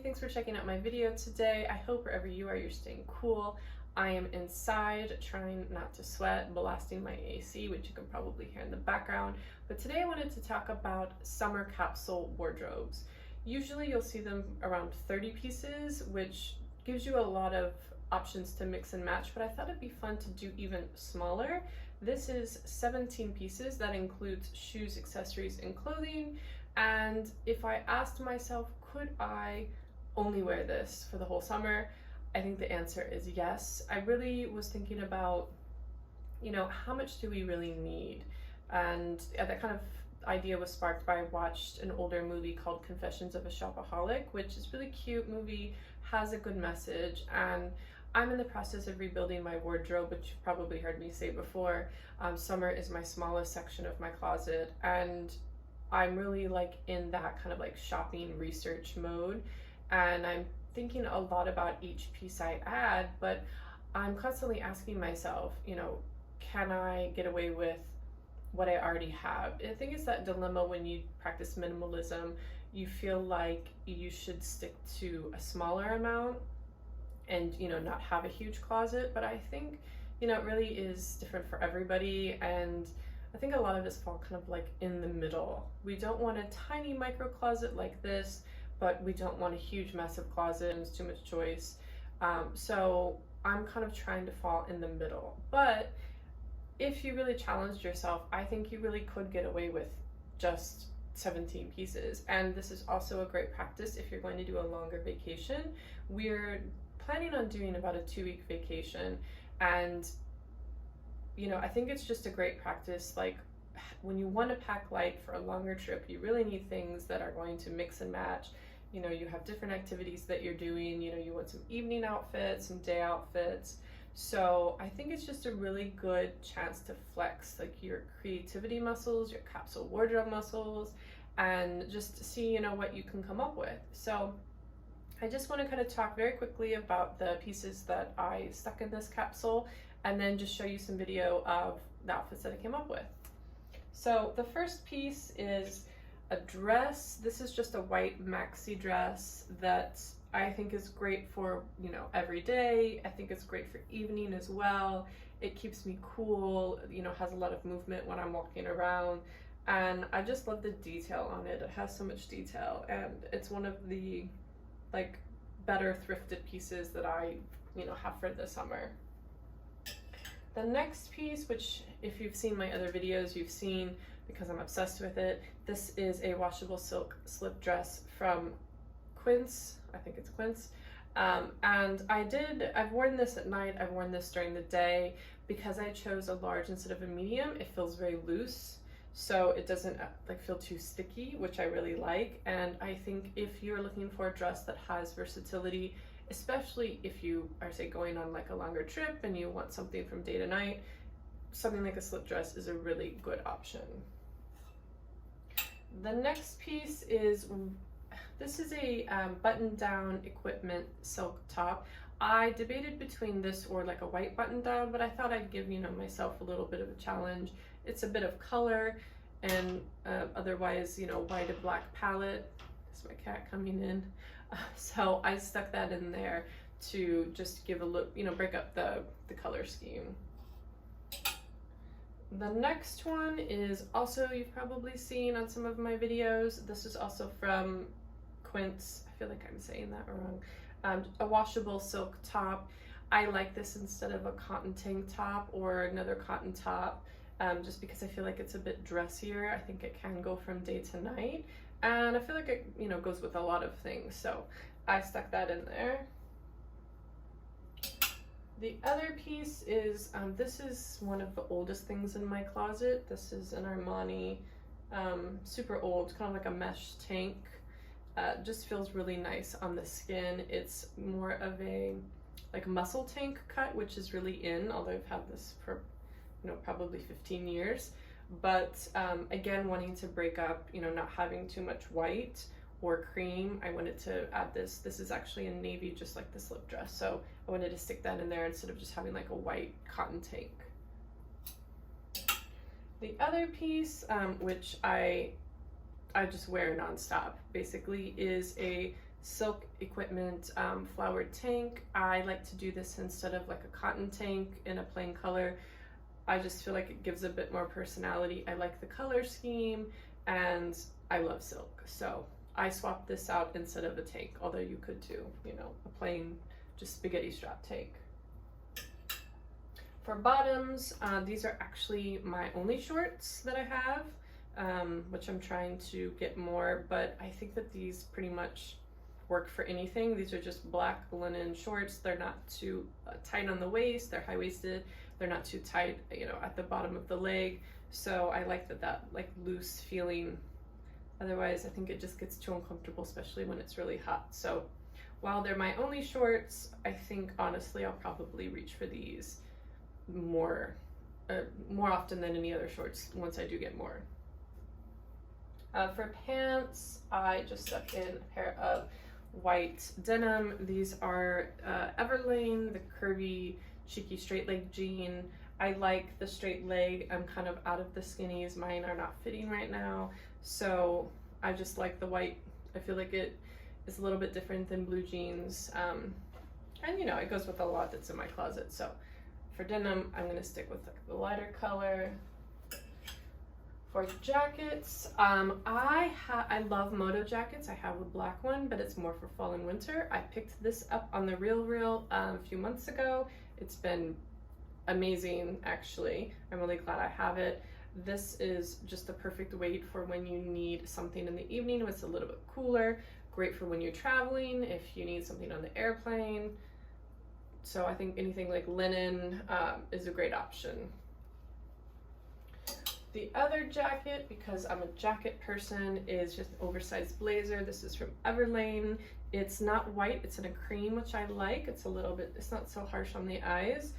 thanks for checking out my video today. I hope wherever you are, you're staying cool. I am inside trying not to sweat, blasting my AC, which you can probably hear in the background. But today I wanted to talk about summer capsule wardrobes. Usually you'll see them around 30 pieces, which gives you a lot of options to mix and match, but I thought it'd be fun to do even smaller. This is 17 pieces. That includes shoes, accessories, and clothing. And if I asked myself, could I only wear this for the whole summer? I think the answer is yes. I really was thinking about, how much do we really need? And that kind of idea was sparked by I watched an older movie called Confessions of a Shopaholic, which is a really cute movie, has a good message, and I'm in the process of rebuilding my wardrobe, which you've probably heard me say before. Summer is my smallest section of my closet, and I'm really in that kind of shopping research mode, and I'm thinking a lot about each piece I add, but I'm constantly asking myself, can I get away with what I already have? I think it's that dilemma when you practice minimalism. You feel like you should stick to a smaller amount and not have a huge closet, but I think it really is different for everybody, and I think a lot of us fall kind of in the middle. We don't want a tiny micro closet like this, but we don't want a huge massive closet and it's too much choice. So I'm kind of trying to fall in the middle. But if you really challenged yourself, I think you really could get away with just 17 pieces. And this is also a great practice if you're going to do a longer vacation. We're planning on doing about a 2-week vacation, and I think it's just a great practice. When you want to pack light for a longer trip, you really need things that are going to mix and match. You have different activities that you're doing, you want some evening outfits, some day outfits. So I think it's just a really good chance to flex your creativity muscles, your capsule wardrobe muscles, and just see, what you can come up with. So I just want to kind of talk very quickly about the pieces that I stuck in this capsule, and then just show you some video of the outfits that I came up with. So the first piece is a dress. This is just a white maxi dress that I think is great for, every day. I think it's great for evening as well. It keeps me cool, has a lot of movement when I'm walking around. And I just love the detail on it. It has so much detail, and it's one of the better thrifted pieces that I, have for the summer. The next piece, which if you've seen my other videos, you've seen because I'm obsessed with it. This is a washable silk slip dress from Quince. I think it's Quince. And I've worn this at night. I've worn this during the day. Because I chose a large instead of a medium, it feels very loose. So it doesn't feel too sticky, which I really like. And I think if you're looking for a dress that has versatility, especially if you are, say, going on a longer trip and you want something from day to night, something like a slip dress is a really good option. The next piece is, this is a button-down equipment silk top. I debated between this or a white button-down, but I thought I'd give myself a little bit of a challenge. It's a bit of color, and otherwise, white and black palette. There's my cat coming in. So I stuck that in there to just give a look, break up the color scheme. The next one is also, you've probably seen on some of my videos. This is also from Quince. I feel like I'm saying that wrong. A washable silk top. I like this instead of a cotton tank top or another cotton top, just because I feel like it's a bit dressier. I think it can go from day to night, and I feel like it goes with a lot of things, so I stuck that in there. The other piece is, this is one of the oldest things in my closet. This is an Armani, super old, kind of like a mesh tank. Just feels really nice on the skin. It's more of a muscle tank cut, which is really in, although I've had this for probably 15 years. But again, wanting to break up, not having too much white or cream, I wanted to add this. This is actually in navy, just like the slip dress. So I wanted to stick that in there instead of just having a white cotton tank. The other piece, which I just wear nonstop, basically, is a silk equipment flowered tank. I like to do this instead of like a cotton tank in a plain color. I just feel like it gives a bit more personality. I like the color scheme and I love silk. So I swapped this out instead of a tank, although you could do, you know, a plain just spaghetti strap tank. For bottoms, these are actually my only shorts that I have, which I'm trying to get more, but I think that these pretty much work for anything. These are just black linen shorts. They're not too tight on the waist, they're high-waisted. They're not too tight, you know, at the bottom of the leg. So I like that like loose feeling. Otherwise, I think it just gets too uncomfortable, especially when it's really hot. So while they're my only shorts, I think honestly I'll probably reach for these more often than any other shorts once I do get more. For pants, I just stuck in a pair of white denim. These are Everlane, the curvy cheeky straight leg jean. I like the straight leg. I'm kind of out of the skinnies. Mine are not fitting right now. So I just like the white. I feel like it is a little bit different than blue jeans. And you know, it goes with a lot that's in my closet. So for denim, I'm gonna stick with the lighter color. For jackets, I love moto jackets. I have a black one, but it's more for fall and winter. I picked this up on the Real a few months ago. It's been amazing, actually. I'm really glad I have it. This is just the perfect weight for when you need something in the evening when it's a little bit cooler. Great for when you're traveling, if you need something on the airplane. So I think anything like linen is a great option. The other jacket, because I'm a jacket person, is just an oversized blazer. This is from Everlane. It's not white, it's in a cream, which I like. It's a little bit, it's not so harsh on the eyes.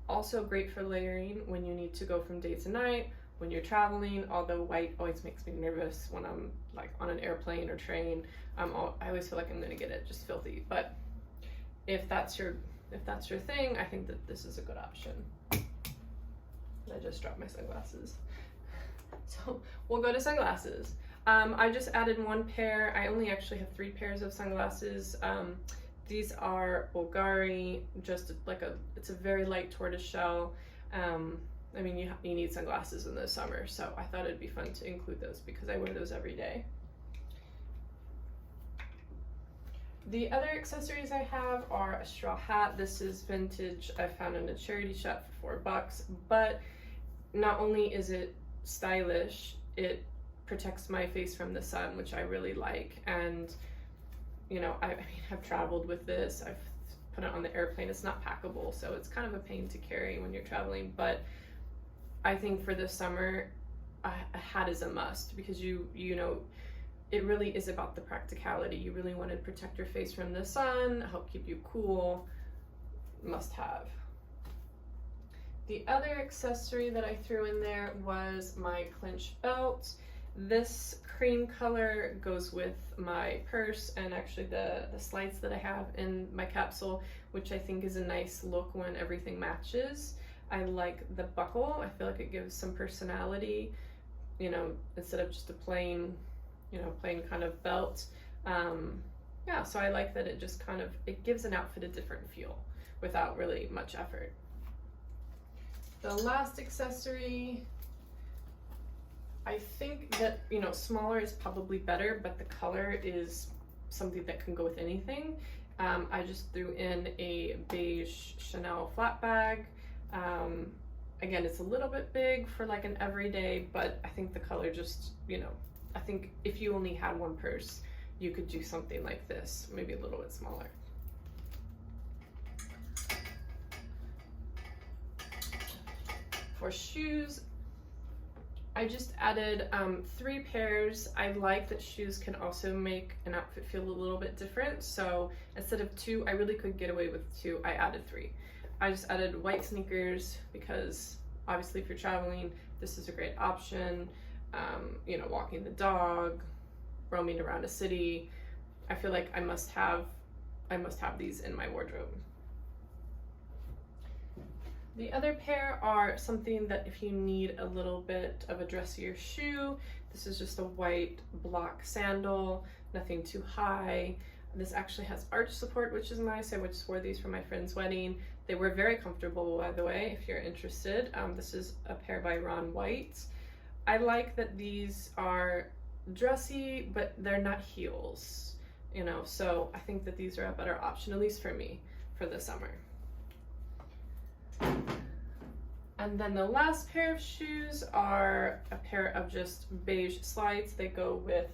Also great for layering when you need to go from day to night, when you're traveling, although white always makes me nervous when I'm like on an airplane or train. I always feel like I'm gonna get it just filthy. But if that's your thing, I think that this is a good option. I just dropped my sunglasses. So we'll go to sunglasses. I just added one pair. I only actually have 3 pairs of sunglasses. These are Bulgari, just like it's a very light tortoise shell. I mean, you need sunglasses in the summer, so I thought it'd be fun to include those because I wear those every day. The other accessories I have are a straw hat. This is vintage. I found in a charity shop for $4, but not only is it stylish, it protects my face from the sun, which I really like. And you know, I mean, I've traveled with this. I've put it on the airplane. It's not packable, so it's kind of a pain to carry when you're traveling. But I think for the summer, a hat is a must because you know, it really is about the practicality. You really want to protect your face from the sun, help keep you cool. Must have. The other accessory that I threw in there was my clinch belt. This cream color goes with my purse and actually the slides that I have in my capsule, which I think is a nice look when everything matches. I like the buckle. I feel like it gives some personality, you know, instead of just a plain, you know, plain kind of belt. Yeah, so I like that it just kind of, it gives an outfit a different feel without really much effort. The last accessory, I think that, you know, smaller is probably better, but the color is something that can go with anything. I just threw in a beige Chanel flat bag. Again, it's a little bit big for like an everyday, but I think the color just, you know, I think if you only had one purse, you could do something like this, maybe a little bit smaller. For shoes, I just added 3 pairs. I like that shoes can also make an outfit feel a little bit different. So instead of 2, I really could get away with 2. I added 3. I just added white sneakers because obviously if you're traveling, this is a great option. You know, walking the dog, roaming around a city. I feel like I must have these in my wardrobe. The other pair are something that if you need a little bit of a dressier shoe, this is just a white block sandal, nothing too high. This actually has arch support, which is nice. I just wore these for my friend's wedding. They were very comfortable, by the way, if you're interested. This is a pair by Ron White. I like that these are dressy, but they're not heels, you know, so I think that these are a better option, at least for me, for the summer. And then the last pair of shoes are a pair of just beige slides. They go with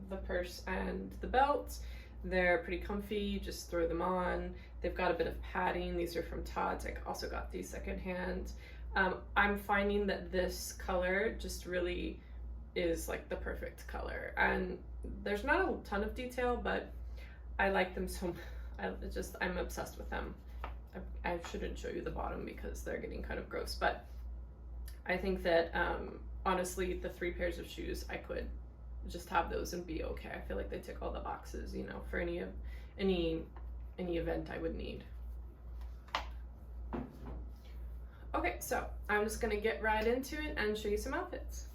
the purse and the belt. They're pretty comfy, just throw them on. They've got a bit of padding. These are from Tod's. I also got these secondhand. I'm finding that this color just really is like the perfect color, and there's not a ton of detail, but I like them so I'm obsessed with them. I shouldn't show you the bottom because they're getting kind of gross, but I think that honestly, the 3 pairs of shoes, I could just have those and be okay. I feel like they tick all the boxes, you know, for any event I would need. Okay, so I'm just gonna get right into it and show you some outfits.